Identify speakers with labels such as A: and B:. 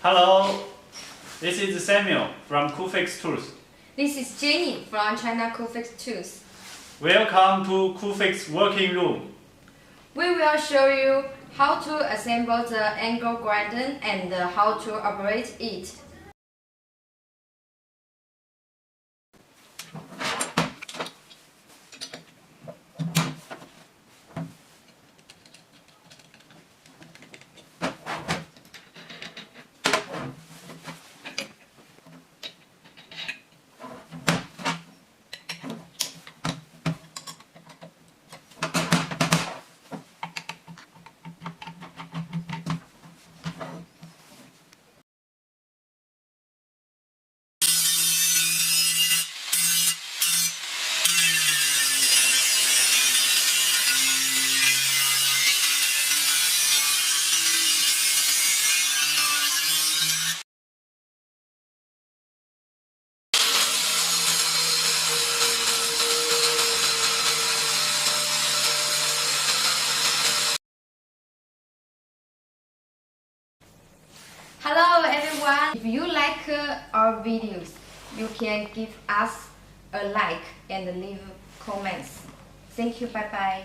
A: Hello, this is Samuel from COOFIXTOOLS.
B: This is Jennie from China COOFIXTOOLS.
A: Welcome to Coofix working room.
B: We will show you how to assemble the angle grinder and how to operate it. Hello everyone! If you like our videos, you can give us a like and leave comments. Thank you, bye bye.